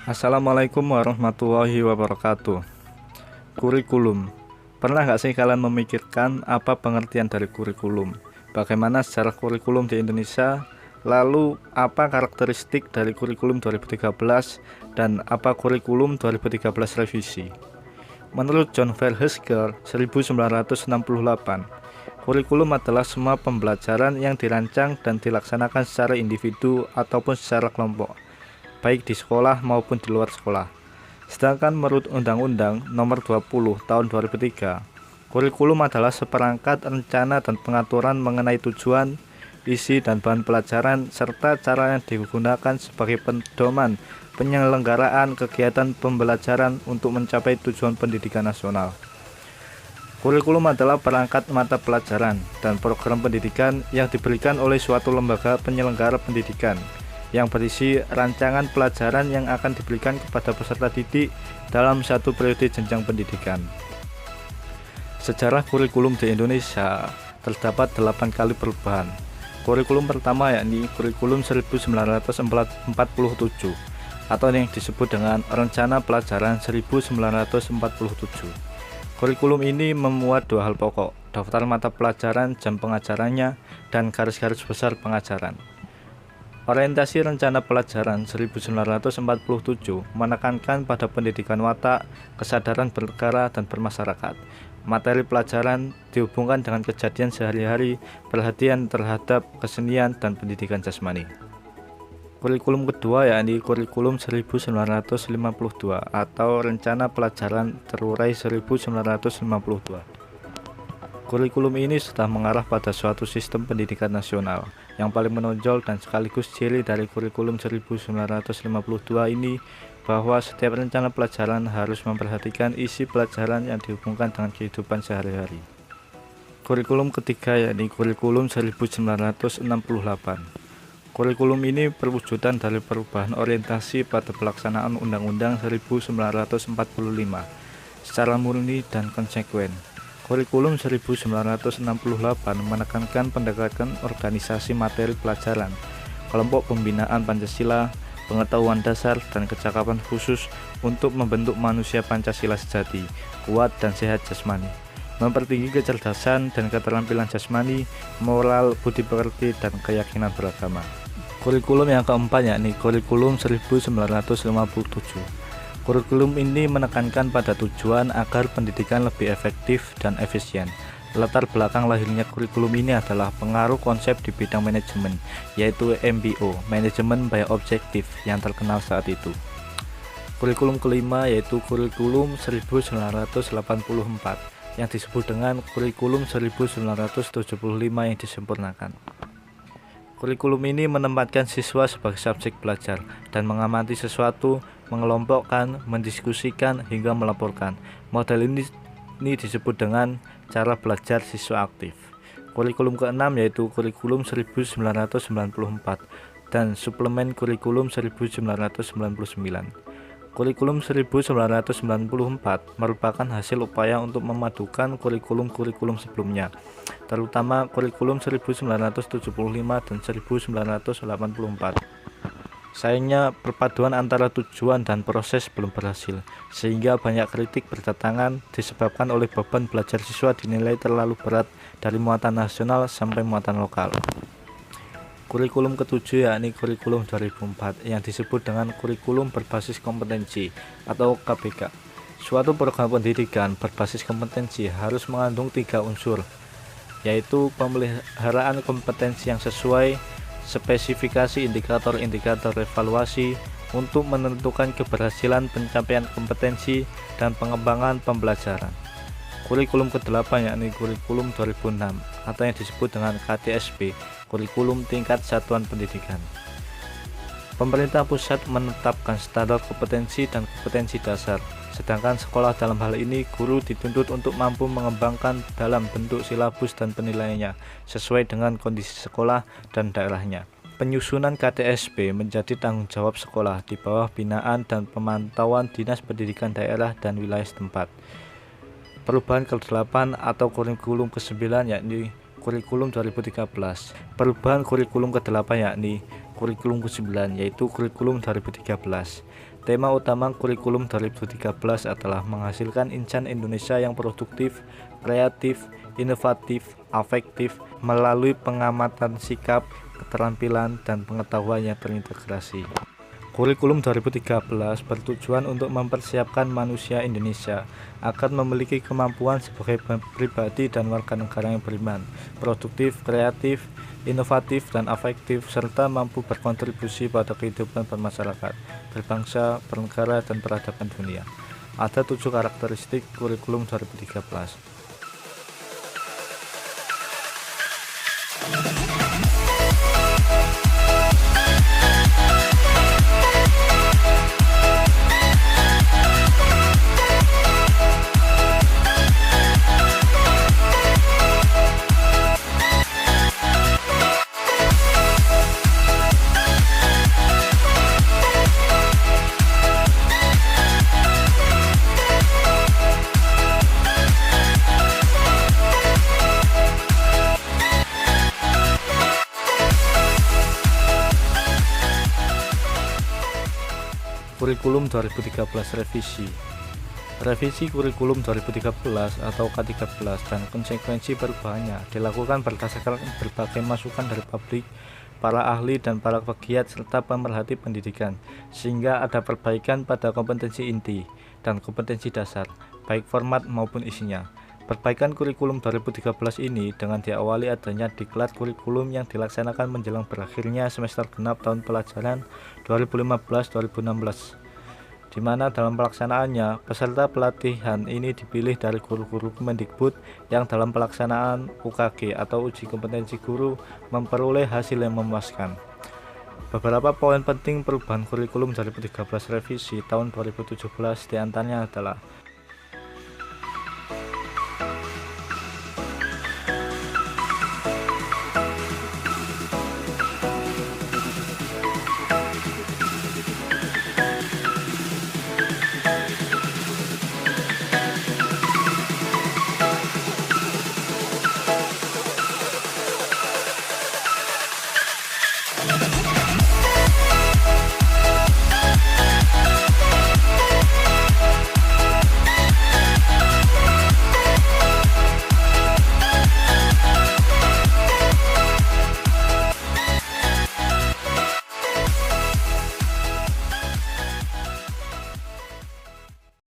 Assalamualaikum warahmatullahi wabarakatuh. Kurikulum. Pernah nggak sih kalian memikirkan apa pengertian dari kurikulum? Bagaimana sejarah kurikulum di Indonesia? Lalu apa karakteristik dari kurikulum 2013 dan apa kurikulum 2013 revisi? Menurut John Verheugen 1968, kurikulum adalah semua pembelajaran yang dirancang dan dilaksanakan secara individu ataupun secara kelompok, baik di sekolah maupun di luar sekolah. Sedangkan menurut Undang-Undang Nomor 20 Tahun 2003, kurikulum adalah seperangkat rencana dan pengaturan mengenai tujuan, isi dan bahan pelajaran serta cara yang digunakan sebagai pedoman penyelenggaraan kegiatan pembelajaran untuk mencapai tujuan pendidikan nasional. Kurikulum adalah perangkat mata pelajaran dan program pendidikan yang diberikan oleh suatu lembaga penyelenggara pendidikan yang berisi rancangan pelajaran yang akan diberikan kepada peserta didik dalam satu periode jenjang pendidikan. Sejarah kurikulum di Indonesia terdapat 8 kali perubahan. Kurikulum pertama yakni kurikulum 1947 atau yang disebut dengan Rencana Pelajaran 1947. Kurikulum ini memuat dua hal pokok, daftar mata pelajaran, jam pengajarannya, dan garis-garis besar pengajaran. Orientasi Rencana Pelajaran 1947 menekankan pada pendidikan watak, kesadaran bernegara dan bermasyarakat. Materi pelajaran dihubungkan dengan kejadian sehari-hari, perhatian terhadap kesenian dan pendidikan jasmani. Kurikulum kedua yakni kurikulum 1952 atau Rencana Pelajaran Terurai 1952. Kurikulum ini sudah mengarah pada suatu sistem pendidikan nasional. Yang paling menonjol dan sekaligus ciri dari kurikulum 1952 ini bahwa setiap rencana pelajaran harus memperhatikan isi pelajaran yang dihubungkan dengan kehidupan sehari-hari. Kurikulum ketiga yakni kurikulum 1968. Kurikulum ini perwujudan dari perubahan orientasi pada pelaksanaan Undang-Undang 1945 secara murni dan konsekuen. Kurikulum 1968 menekankan pendekatan organisasi materi pelajaran, kelompok pembinaan Pancasila, pengetahuan dasar, dan kecakapan khusus untuk membentuk manusia Pancasila sejati, kuat dan sehat jasmani, mempertinggi kecerdasan dan keterampilan jasmani, moral, budi pekerti, dan keyakinan beragama. Kurikulum yang keempat yakni kurikulum 1957. Kurikulum ini menekankan pada tujuan agar pendidikan lebih efektif dan efisien. Latar belakang lahirnya kurikulum ini adalah pengaruh konsep di bidang manajemen, yaitu MBO, Manajemen by Objective, yang terkenal saat itu. Kurikulum kelima yaitu kurikulum 1984, yang disebut dengan kurikulum 1975 yang disempurnakan. Kurikulum ini menempatkan siswa sebagai subjek belajar dan mengamati sesuatu, mengelompokkan, mendiskusikan, hingga melaporkan. Model ini disebut dengan cara belajar siswa aktif. Kurikulum keenam yaitu kurikulum 1994 dan suplemen kurikulum 1999. Kurikulum 1994 merupakan hasil upaya untuk memadukan kurikulum-kurikulum sebelumnya, terutama kurikulum 1975 dan 1984. Sayangnya perpaduan antara tujuan dan proses belum berhasil, sehingga banyak kritik berdatangan disebabkan oleh beban belajar siswa dinilai terlalu berat dari muatan nasional sampai muatan lokal. Kurikulum ketujuh yakni kurikulum 2004 yang disebut dengan kurikulum berbasis kompetensi atau KBK. Suatu program pendidikan berbasis kompetensi harus mengandung 3 unsur, yaitu pemeliharaan kompetensi yang sesuai, spesifikasi indikator-indikator evaluasi untuk menentukan keberhasilan pencapaian kompetensi, dan pengembangan pembelajaran. Kurikulum ke-8 yakni kurikulum 2006 atau yang disebut dengan KTSP, kurikulum tingkat satuan pendidikan. Pemerintah pusat menetapkan standar kompetensi dan kompetensi dasar, sedangkan sekolah dalam hal ini guru dituntut untuk mampu mengembangkan dalam bentuk silabus dan penilaiannya sesuai dengan kondisi sekolah dan daerahnya. Penyusunan KTSP menjadi tanggung jawab sekolah di bawah binaan dan pemantauan Dinas Pendidikan Daerah dan Wilayah setempat. Perubahan ke-8 atau kurikulum ke-9 yakni kurikulum 2013. Perubahan kurikulum ke-8 yakni kurikulum ke-9 yaitu kurikulum 2013. Tema utama kurikulum 2013 adalah menghasilkan insan Indonesia yang produktif, kreatif, inovatif, afektif melalui pengamatan sikap, keterampilan, dan pengetahuan yang terintegrasi. Kurikulum 2013 bertujuan untuk mempersiapkan manusia Indonesia akan memiliki kemampuan sebagai pribadi dan warga negara yang beriman, produktif, kreatif, inovatif, dan afektif, serta mampu berkontribusi pada kehidupan bermasyarakat, berbangsa, bernegara, dan peradaban dunia. Ada 7 karakteristik kurikulum 2013. Kurikulum 2013 revisi. Revisi kurikulum 2013 atau K13 dan konsekuensi perubahannya dilakukan berdasarkan berbagai masukan dari publik, para ahli dan para pegiat serta pemerhati pendidikan, sehingga ada perbaikan pada kompetensi inti dan kompetensi dasar, baik format maupun isinya. Perbaikan kurikulum 2013 ini dengan diawali adanya diklat kurikulum yang dilaksanakan menjelang berakhirnya semester genap tahun pelajaran 2015-2016, di mana dalam pelaksanaannya peserta pelatihan ini dipilih dari guru-guru Kemendikbud yang dalam pelaksanaan UKG atau uji kompetensi guru memperoleh hasil yang memuaskan. Beberapa poin penting perubahan kurikulum 2013 revisi tahun 2017 diantaranya adalah